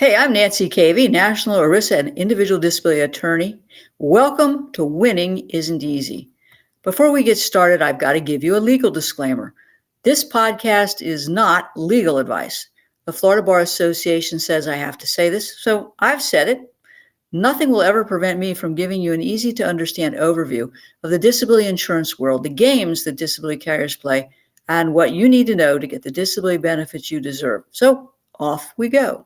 Hey, I'm Nancy Cavey, National ERISA and Individual Disability Attorney. Welcome to Winning Isn't Easy. Before we get started, I've got to give you a legal disclaimer. This podcast is not legal advice. The Florida Bar Association says I have to say this, so I've said it. Nothing will ever prevent me from giving you an easy-to-understand overview of the disability insurance world, the games that disability carriers play, and what you need to know to get the disability benefits you deserve. So off we go.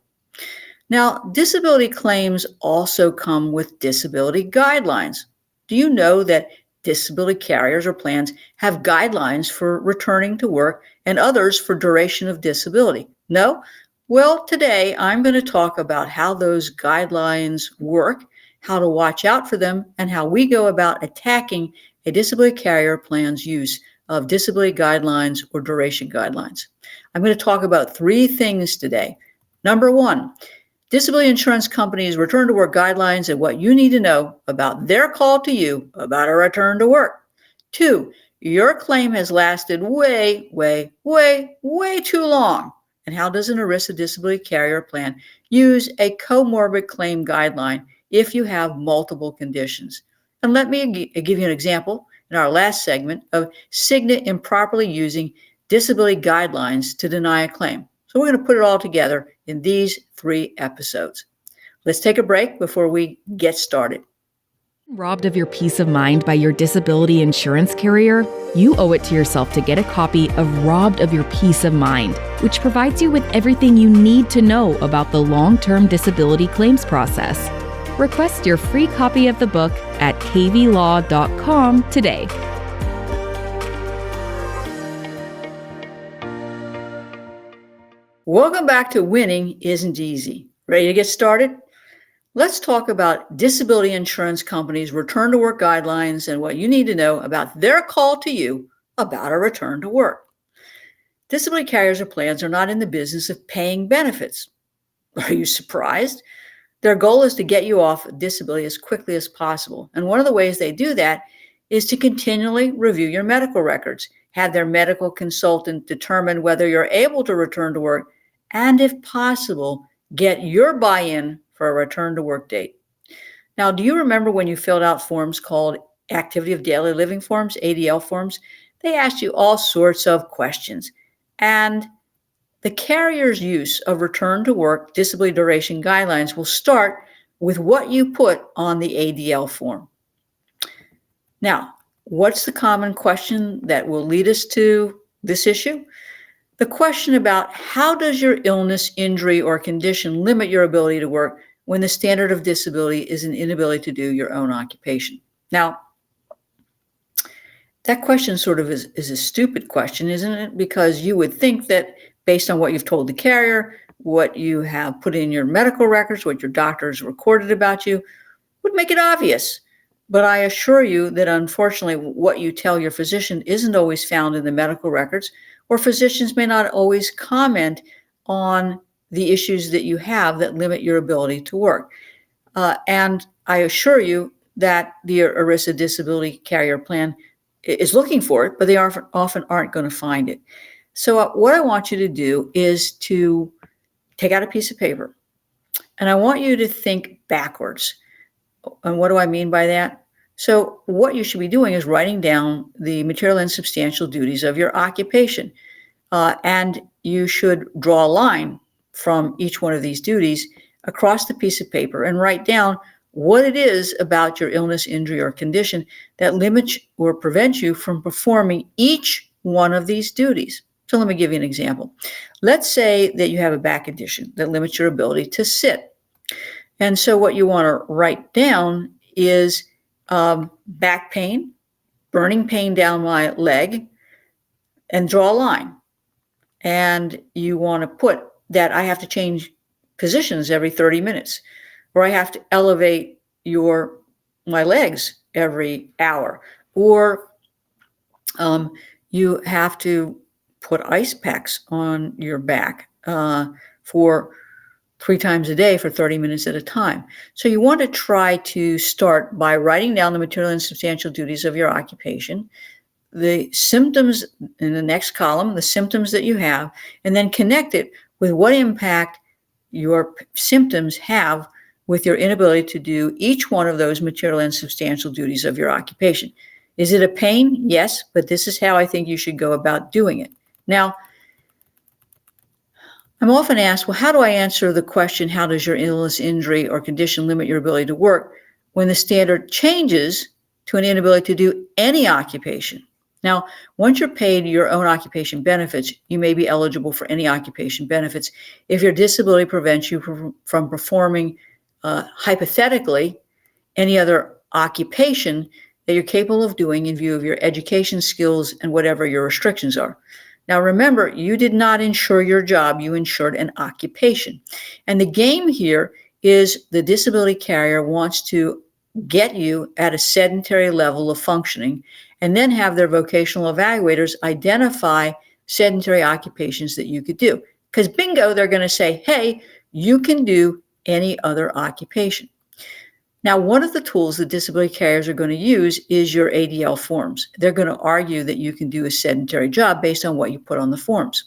Now, disability claims also come with disability guidelines. Do you know that disability carriers or plans have guidelines for returning to work and others for duration of disability? No? Well, today I'm going to talk about how those guidelines work, how to watch out for them, and how we go about attacking a disability carrier plan's use of disability guidelines or duration guidelines. I'm going to talk about three things today. Number one, disability insurance companies' return to work guidelines and what you need to know about their call to you about a return to work. 2, your claim has lasted way too long. And how does an ERISA disability carrier plan use a comorbid claim guideline if you have multiple conditions? And let me give you an example in our last segment of Cigna improperly using disability guidelines to deny a claim. So we're going to put it all together in these 3 episodes. Let's take a break before we get started. Robbed of your peace of mind by your disability insurance carrier? You owe it to yourself to get a copy of Robbed of Your Peace of Mind, which provides you with everything you need to know about the long-term disability claims process. Request your free copy of the book at caveylaw.com today. Welcome back to Winning Isn't Easy. Ready to get started? Let's talk about disability insurance companies' return to work guidelines and what you need to know about their call to you about a return to work. Disability carriers or plans are not in the business of paying benefits. Are you surprised? Their goal is to get you off disability as quickly as possible. And one of the ways they do that is to continually review your medical records, have their medical consultant determine whether you're able to return to work, and if possible, get your buy-in for a return to work date. Now, do you remember when you filled out forms called Activity of Daily Living forms, ADL forms? They asked you all sorts of questions. And the carrier's use of return to work disability duration guidelines will start with what you put on the ADL form. Now, what's the common question that will lead us to this issue? The question about how does your illness, injury, or condition limit your ability to work when the standard of disability is an inability to do your own occupation? Now, that question sort of is a stupid question, isn't it? Because you would think that based on what you've told the carrier, what you have put in your medical records, what your doctors recorded about you, would make it obvious. But I assure you that unfortunately, what you tell your physician isn't always found in the medical records, or physicians may not always comment on the issues that you have that limit your ability to work. And I assure you that the ERISA disability carrier plan is looking for it, but they often aren't going to find it. So what I want you to do is to take out a piece of paper, and I want you to think backwards. And what do I mean by that? So what you should be doing is writing down the material and substantial duties of your occupation. And you should draw a line from each one of these duties across the piece of paper and write down what it is about your illness, injury, or condition that limits or prevents you from performing each one of these duties. So let me give you an example. Let's say that you have a back condition that limits your ability to sit. And so what you want to write down is back pain, burning pain down my leg, and draw a line. And you want to put that I have to change positions every 30 minutes, or I have to elevate my legs every hour, or you have to put ice packs on your back for 3 times a day for 30 minutes at a time. So you want to try to start by writing down the material and substantial duties of your occupation, the symptoms in the next column, the symptoms that you have, and then connect it with what impact your symptoms have with your inability to do each one of those material and substantial duties of your occupation. Is it a pain? Yes, but this is how I think you should go about doing it. Now, I'm often asked, well, how do I answer the question, how does your illness, injury, or condition limit your ability to work, when the standard changes to an inability to do any occupation? Now, once you're paid your own occupation benefits, you may be eligible for any occupation benefits if your disability prevents you from performing, hypothetically, any other occupation that you're capable of doing in view of your education, skills, and whatever your restrictions are. Now, remember, you did not insure your job, you insured an occupation. And the game here is the disability carrier wants to get you at a sedentary level of functioning and then have their vocational evaluators identify sedentary occupations that you could do. Because bingo, they're going to say, hey, you can do any other occupation. Now, one of the tools that disability carriers are going to use is your ADL forms. They're going to argue that you can do a sedentary job based on what you put on the forms.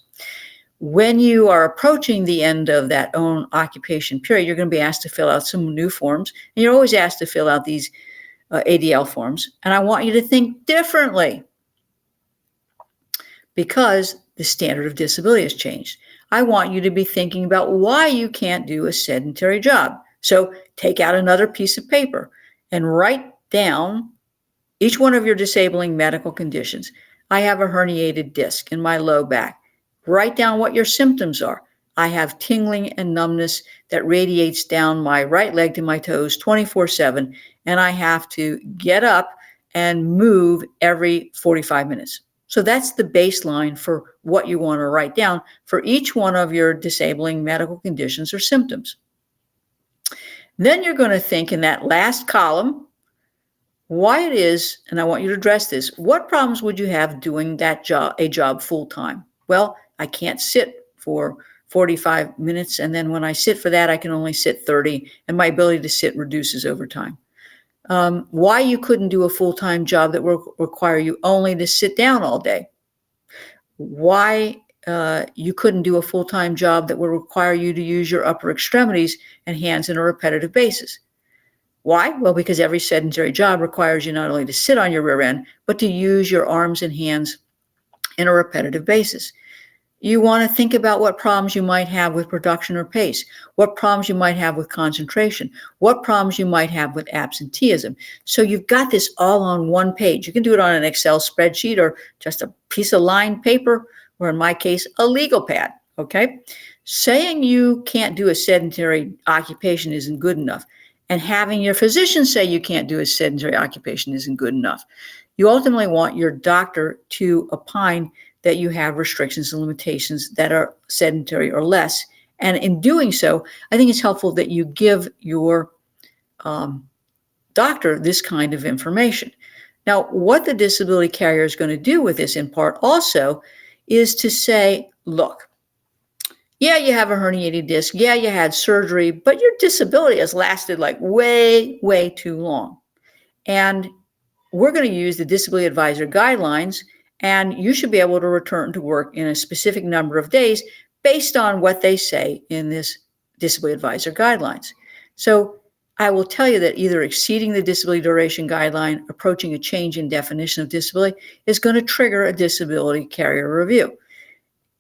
When you are approaching the end of that own occupation period, you're going to be asked to fill out some new forms, and you're always asked to fill out these ADL forms. And I want you to think differently because the standard of disability has changed. I want you to be thinking about why you can't do a sedentary job. So take out another piece of paper and write down each one of your disabling medical conditions. I have a herniated disc in my low back. Write down what your symptoms are. I have tingling and numbness that radiates down my right leg to my toes 24/7, and I have to get up and move every 45 minutes. So that's the baseline for what you want to write down for each one of your disabling medical conditions or symptoms. Then you're going to think in that last column why it is, and I want you to address this, what problems would you have doing that job, a job full time? Well, I can't sit for 45 minutes, and then when I sit for that, I can only sit 30, and my ability to sit reduces over time. Why you couldn't do a full-time job that will require you only to sit down all day? Why you couldn't do a full-time job that will require you to use your upper extremities and hands on a repetitive basis? Why? Well, because every sedentary job requires you not only to sit on your rear end, but to use your arms and hands in a repetitive basis. You want to think about what problems you might have with production or pace, what problems you might have with concentration, what problems you might have with absenteeism. So you've got this all on one page. You can do it on an Excel spreadsheet or just a piece of lined paper, or in my case, a legal pad, okay? Saying you can't do a sedentary occupation isn't good enough, and having your physician say you can't do a sedentary occupation isn't good enough. You ultimately want your doctor to opine that you have restrictions and limitations that are sedentary or less. And in doing so, I think it's helpful that you give your doctor this kind of information. Now, what the disability carrier is going to do with this in part also is to say, look, yeah, you have a herniated disc. Yeah, you had surgery, but your disability has lasted like way, way too long. And we're going to use the Disability Advisor Guidelines, and you should be able to return to work in a specific number of days based on what they say in this Disability Advisor Guidelines. So I will tell you that either exceeding the disability duration guideline, approaching a change in definition of disability, is going to trigger a disability carrier review.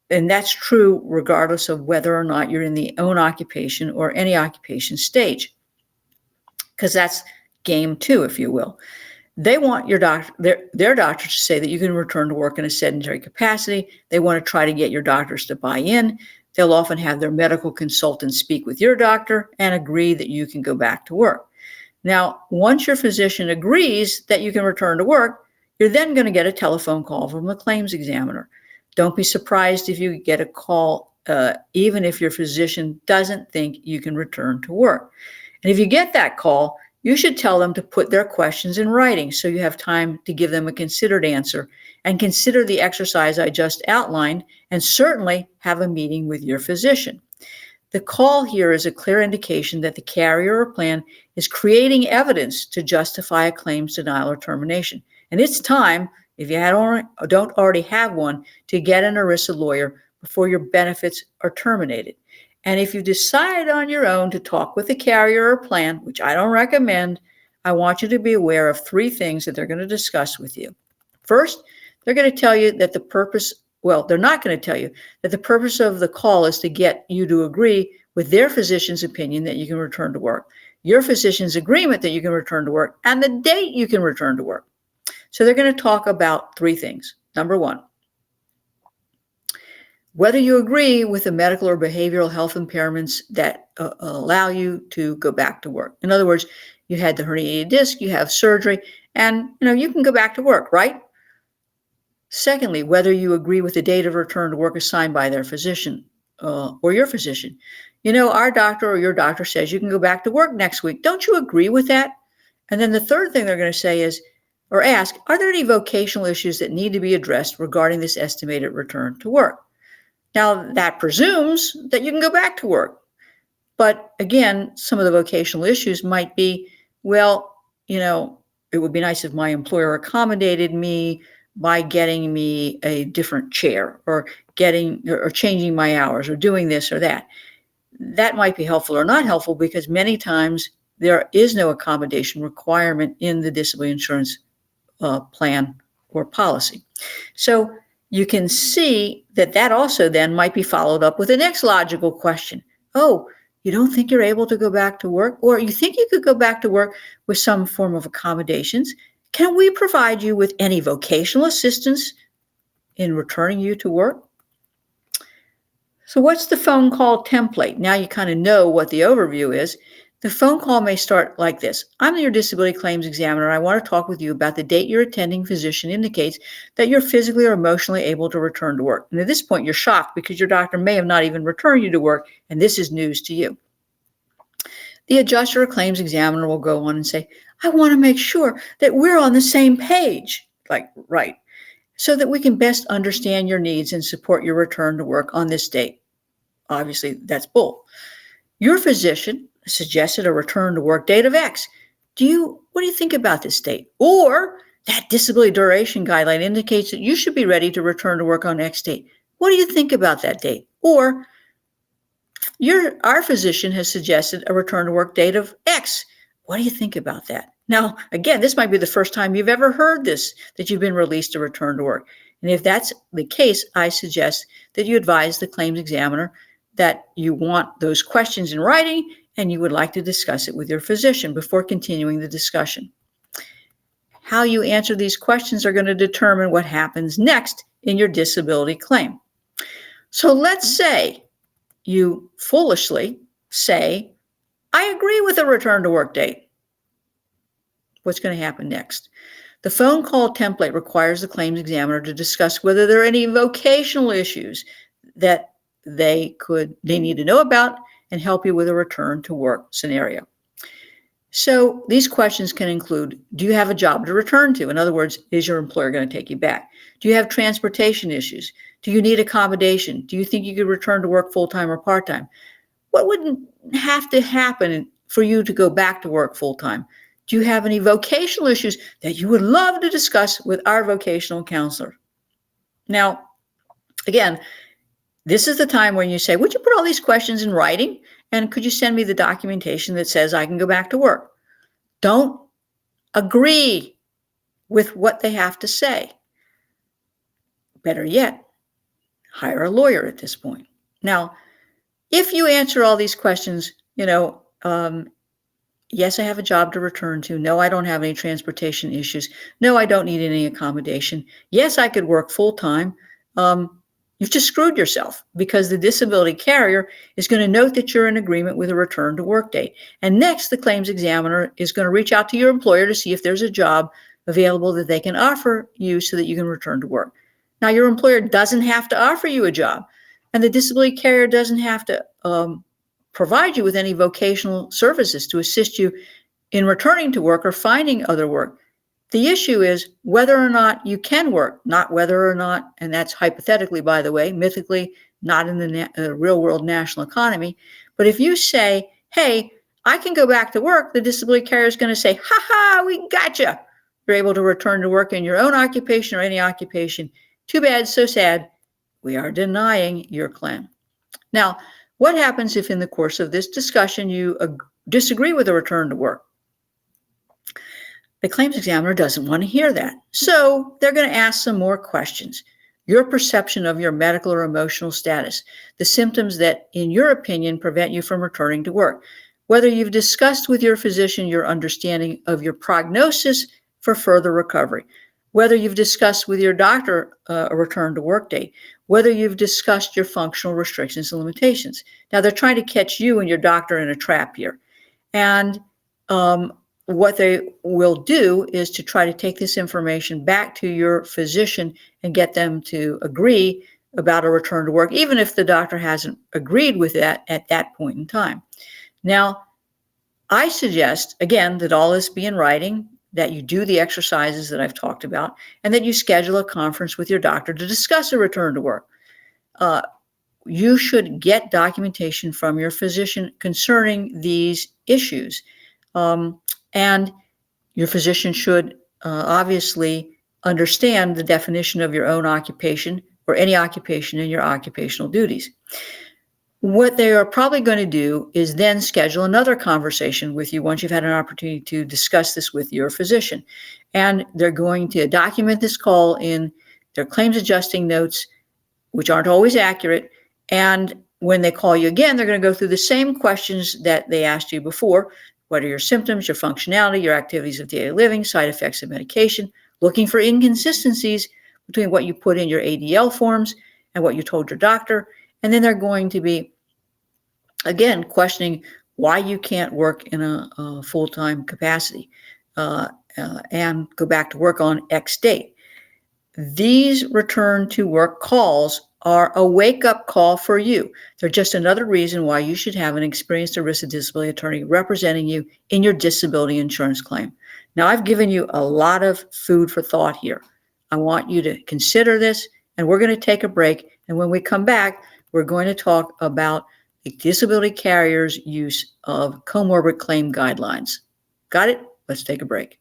And that's true regardless of whether or not you're in the own occupation or any occupation stage, because that's game two, if you will. They want your doctor, their doctors to say that you can return to work in a sedentary capacity. They want to try to get your doctors to buy in. They'll often have their medical consultants speak with your doctor and agree that you can go back to work. Now, once your physician agrees that you can return to work, you're then going to get a telephone call from the claims examiner. Don't be surprised if you get a call, even if your physician doesn't think you can return to work. And if you get that call, you should tell them to put their questions in writing so you have time to give them a considered answer and consider the exercise I just outlined, and certainly have a meeting with your physician. The call here is a clear indication that the carrier or plan is creating evidence to justify a claims denial or termination. And it's time, if you don't already have one, to get an ERISA lawyer before your benefits are terminated. And if you decide on your own to talk with the carrier or plan, which I don't recommend, I want you to be aware of 3 things that they're going to discuss with you. First, they're going to tell you that they're not going to tell you that the purpose of the call is to get you to agree with their physician's opinion that you can return to work, your physician's agreement that you can return to work, and the date you can return to work. So they're going to talk about 3 things. Number 1, whether you agree with the medical or behavioral health impairments that allow you to go back to work. In other words, you had the herniated disc, you have surgery, and you can go back to work, right? Secondly, whether you agree with the date of return to work assigned by their physician or your physician. Our doctor or your doctor says you can go back to work next week. Don't you agree with that? And then the third thing they're going to say is, or ask, are there any vocational issues that need to be addressed regarding this estimated return to work? Now, that presumes that you can go back to work. But again, some of the vocational issues might be, it would be nice if my employer accommodated me by getting me a different chair or changing my hours or doing this or that. That might be helpful or not helpful because many times there is no accommodation requirement in the disability insurance plan or policy. So you can see that also then might be followed up with the next logical question. Oh, you don't think you're able to go back to work? Or you think you could go back to work with some form of accommodations? Can we provide you with any vocational assistance in returning you to work? So what's the phone call template? Now you kind of know what the overview is. The phone call may start like this. I'm your disability claims examiner. I want to talk with you about the date your attending physician indicates that you're physically or emotionally able to return to work. And at this point, you're shocked because your doctor may have not even returned you to work, and this is news to you. The adjuster or claims examiner will go on and say, I want to make sure that we're on the same page, right, so that we can best understand your needs and support your return to work on this date. Obviously, that's bull. Your physician suggested a return to work date of X. What do you think about this date? Or that disability duration guideline indicates that you should be ready to return to work on X date. What do you think about that date? Or our physician has suggested a return to work date of X. What do you think about that? Now, again, this might be the first time you've ever heard this, that you've been released to return to work. And if that's the case, I suggest that you advise the claims examiner that you want those questions in writing and you would like to discuss it with your physician before continuing the discussion. How you answer these questions are going to determine what happens next in your disability claim. So let's say you foolishly say, I agree with the return to work date. What's going to happen next? The phone call template requires the claims examiner to discuss whether there are any vocational issues that they need to know about and help you with a return to work scenario. So these questions can include, do you have a job to return to? In other words, is your employer going to take you back? Do you have transportation issues? Do you need accommodation? Do you think you could return to work full-time or part-time? What would have to happen for you to go back to work full-time? Do you have any vocational issues that you would love to discuss with our vocational counselor? Now, again, this is the time when you say, would you put all these questions in writing? And could you send me the documentation that says I can go back to work? Don't agree with what they have to say. Better yet, hire a lawyer at this point. Now, if you answer all these questions, yes, I have a job to return to. No, I don't have any transportation issues. No, I don't need any accommodation. Yes, I could work full-time. You've just screwed yourself because the disability carrier is going to note that you're in agreement with a return to work date. And next, the claims examiner is going to reach out to your employer to see if there's a job available that they can offer you so that you can return to work. Now, your employer doesn't have to offer you a job, and the disability carrier doesn't have to provide you with any vocational services to assist you in returning to work or finding other work. The issue is whether or not you can work, not whether or not, and that's hypothetically, by the way, mythically, not in the real world national economy. But if you say, hey, I can go back to work, the disability carrier is going to say, ha ha, we gotcha. You're able to return to work in your own occupation or any occupation. Too bad, so sad. We are denying your claim. Now, What happens if in the course of this discussion you disagree with a return to work? The claims examiner doesn't want to hear that. So they're going to ask some more questions. Your perception of your medical or emotional status, the symptoms that, in your opinion, prevent you from returning to work, whether you've discussed with your physician your understanding of your prognosis for further recovery, whether you've discussed with your doctor a return to work date, whether you've discussed your functional restrictions and limitations. Now, they're trying to catch you and your doctor in a trap here. And what they will do is to try to take this information back to your physician and get them to agree about a return to work, even if the doctor hasn't agreed with that at that point in time. Now, I suggest, again, that all this be in writing, that you do the exercises that I've talked about, and that you schedule a conference with your doctor to discuss a return to work. You should get documentation from your physician concerning these issues. And your physician should obviously understand the definition of your own occupation or any occupation in your occupational duties. What they are probably going to do is then schedule another conversation with you once you've had an opportunity to discuss this with your physician. And they're going to document this call in their claims adjusting notes, which aren't always accurate. And when they call you again, they're going to go through the same questions that they asked you before. What are your symptoms, your functionality, your activities of daily living, side effects of medication, looking for inconsistencies between what you put in your ADL forms and what you told your doctor. And then they're going to be, again, questioning why you can't work in a full-time capacity and go back to work on X date. These return to work calls are a wake-up call for you. They're just another reason why you should have an experienced ERISA disability attorney representing you in your disability insurance claim. Now, I've given you a lot of food for thought here. I want you to consider this, and we're going to take a break. And when we come back, we're going to talk about the disability carrier's use of comorbid claim guidelines. Got it? Let's take a break.